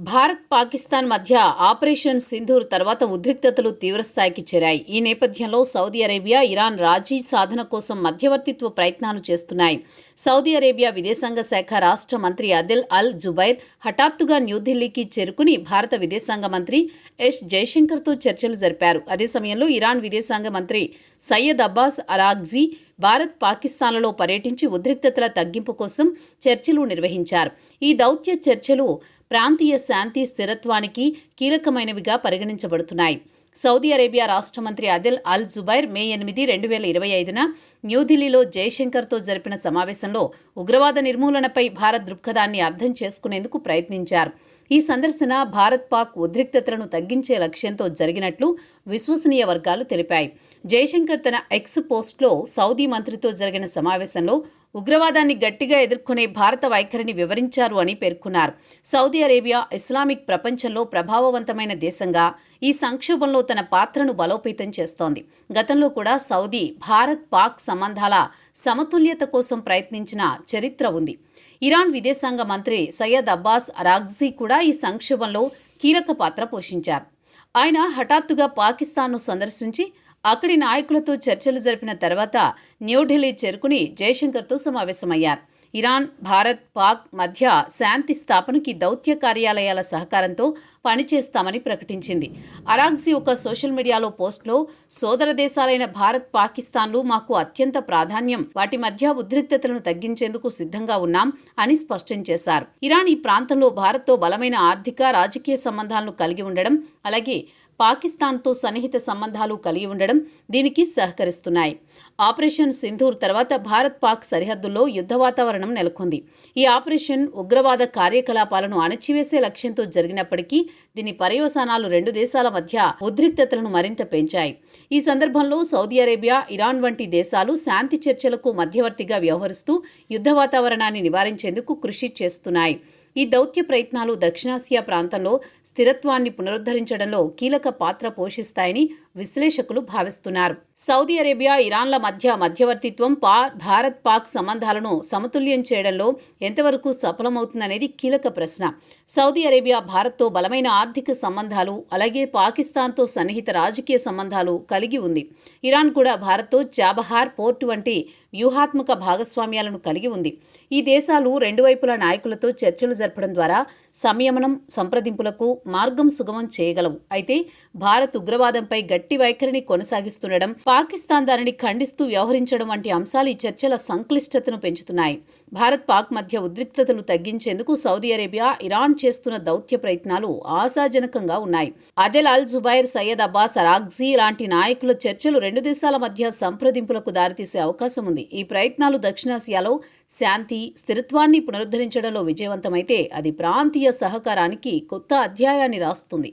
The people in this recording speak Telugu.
భారత్, పాకిస్తాన్ మధ్య ఆపరేషన్ సింధూర్ తర్వాత ఉద్రిక్తతలు తీవ్రస్థాయికి చేరాయి. ఈ నేపథ్యంలో సౌదీ అరేబియా, ఇరాన్ రాజీ సాధన కోసం మధ్యవర్తిత్వ ప్రయత్నాలు చేస్తున్నాయి. సౌదీ అరేబియా విదేశాంగ శాఖ రాష్ట్ర మంత్రి అదెల్ అల్ జుబైర్ హఠాత్తుగా న్యూఢిల్లీకి చేరుకుని భారత విదేశాంగ మంత్రి ఎస్ జైశంకర్తో చర్చలు జరిపారు. అదే సమయంలో ఇరాన్ విదేశాంగ మంత్రి సయ్యద్ అబ్బాస్ అరాగ్జీ భారత్, పాకిస్తాన్లలో పర్యటించి ఉద్రిక్తతల తగ్గింపు కోసం చర్చలు నిర్వహించారు. ఈ దౌత్య చర్చలు ప్రాంతీయ శాంతి, స్థిరత్వానికి కీలకమైనవిగా పరిగణించబడుతున్నాయి. సౌదీ అరేబియా రాష్ట్ర మంత్రి అదెల్ అల్ జుబైర్ మే 8, 2025న న్యూఢిల్లీలో జైశంకర్తో జరిపిన సమావేశంలో ఉగ్రవాద నిర్మూలనపై భారత్ దృక్పథాన్ని అర్థం చేసుకునేందుకు ప్రయత్నించారు. ఈ సందర్శన భారత్, పాక్ ఉద్రిక్తతలను తగ్గించే లక్ష్యంతో జరిగినట్లు విశ్వసనీయ వర్గాలు తెలిపాయి. జైశంకర్ తన ఎక్స్ పోస్ట్లో సౌదీ మంత్రితో జరిగిన సమావేశంలో ఉగ్రవాదాన్ని గట్టిగా ఎదుర్కొనే భారత వైఖరిని వివరించారు అని పేర్కొన్నారు. సౌదీ అరేబియా ఇస్లామిక్ ప్రపంచంలో ప్రభావవంతమైన దేశంగా ఈ సంక్షోభంలో తన పాత్రను బలోపేతం చేస్తోంది. గతంలో కూడా సౌదీ, భారత్, పాక్ సంబంధాల సమతుల్యత కోసం ప్రయత్నించిన చరిత్ర ఉంది. ఇరాన్ విదేశాంగ మంత్రి సయ్యద్ అబ్బాస్ అరాగ్జీ కూడా ఈ సంక్షోభంలో కీలక పాత్ర పోషించారు. ఆయన హఠాత్తుగా పాకిస్తాన్ను సందర్శించి అక్కడి నాయకులతో చర్చలు జరిపిన తర్వాత న్యూఢిల్లీ చేరుకుని జైశంకర్తో సమావేశమయ్యారు. ఇరాన్, భారత్, పాక్ మధ్య శాంతి స్థాపనకి దౌత్య కార్యాలయాల సహకారంతో పనిచేస్తామని ప్రకటించింది. అరాగ్జీ ఒక సోషల్ మీడియాలో పోస్ట్లో సోదర దేశాలైన భారత్, పాకిస్తాన్లు మాకు అత్యంత ప్రాధాన్యం, వాటి మధ్య ఉద్రిక్తతలను తగ్గించేందుకు సిద్ధంగా ఉన్నాం అని స్పష్టం చేశారు. ఇరాన్ ఈ ప్రాంతంలో భారత్తో బలమైన ఆర్థిక, రాజకీయ సంబంధాలను కలిగి ఉండడం, అలాగే పాకిస్తాన్తో సన్నిహిత సంబంధాలు కలిగి ఉండడం దీనికి సహకరిస్తున్నాయి. ఆపరేషన్ సింధూర్ తర్వాత భారత్, పాక్ సరిహద్దుల్లో యుద్ధ వాతావరణం నెలకొంది. ఈ ఆపరేషన్ ఉగ్రవాద కార్యకలాపాలను అణచివేసే లక్ష్యంతో జరిగినప్పటికీ దీని పర్యవసానాలు రెండు దేశాల మధ్య ఉద్రిక్తతలను మరింత పెంచాయి. ఈ సందర్భంలో సౌదీ అరేబియా, ఇరాన్ వంటి దేశాలు శాంతి చర్చలకు మధ్యవర్తిగా వ్యవహరిస్తూ యుద్ధ వాతావరణాన్ని నివారించేందుకు కృషి చేస్తున్నాయి. ఈ దౌత్య ప్రయత్నాలు దక్షిణాసియా ప్రాంతంలో స్థిరత్వాన్ని పునరుద్ధరించడంలో కీలక పాత్ర పోషిస్తాయని విశ్లేషకులు భావిస్తున్నారు. సౌదీ అరేబియా, ఇరాన్ల మధ్య మధ్యవర్తిత్వం భారత్, పాక్ సంబంధాలను సమతుల్యం చేయడంలో ఎంతవరకు సఫలమవుతుందనేది కీలక ప్రశ్న. సౌదీ అరేబియా భారత్తో బలమైన ఆర్థిక సంబంధాలు, అలాగే పాకిస్తాన్తో సన్నిహిత రాజకీయ సంబంధాలు కలిగి ఉంది. ఇరాన్ కూడా భారత్తో చాబహార్ పోర్టు వంటి వ్యూహాత్మక భాగస్వామ్యాలను కలిగి ఉంది. ఈ దేశాలు రెండు వైపుల నాయకులతో చర్చలు జరపడం ద్వారా సంయమనం, సంప్రదింపులకు మార్గం సుగమం చేయగలవు. అయితే భారత్ ఉగ్రవాదంపై గట్టి వైఖరిని కొనసాగిస్తుండడం, పాకిస్తాన్ దానిని ఖండిస్తూ వ్యవహరించడం వంటి అంశాలు ఈ చర్చల సంక్లిష్టతను పెంచుతున్నాయి. భారత్, పాక్ మధ్య ఉద్రిక్తతలు తగ్గించేందుకు సౌదీ అరేబియా, ఇరాన్ చేస్తున్న దౌత్య ప్రయత్నాలు ఆశాజనకంగా ఉన్నాయి. అదెల్ అల్ జుబైర్, సయ్యద్ అబ్బాస్ అరాగ్జీ లాంటి నాయకుల చర్చలు రెండు దేశాల మధ్య సంప్రదింపులకు దారితీసే అవకాశం ఉంది. ఈ ప్రయత్నాలు దక్షిణాసియాలో శాంతి, స్థిరత్వాన్ని పునరుద్ధరించడంలో విజయవంతమైతే అది ప్రాంతీయ సహకారానికి కొత్త అధ్యాయాన్ని రాస్తుంది.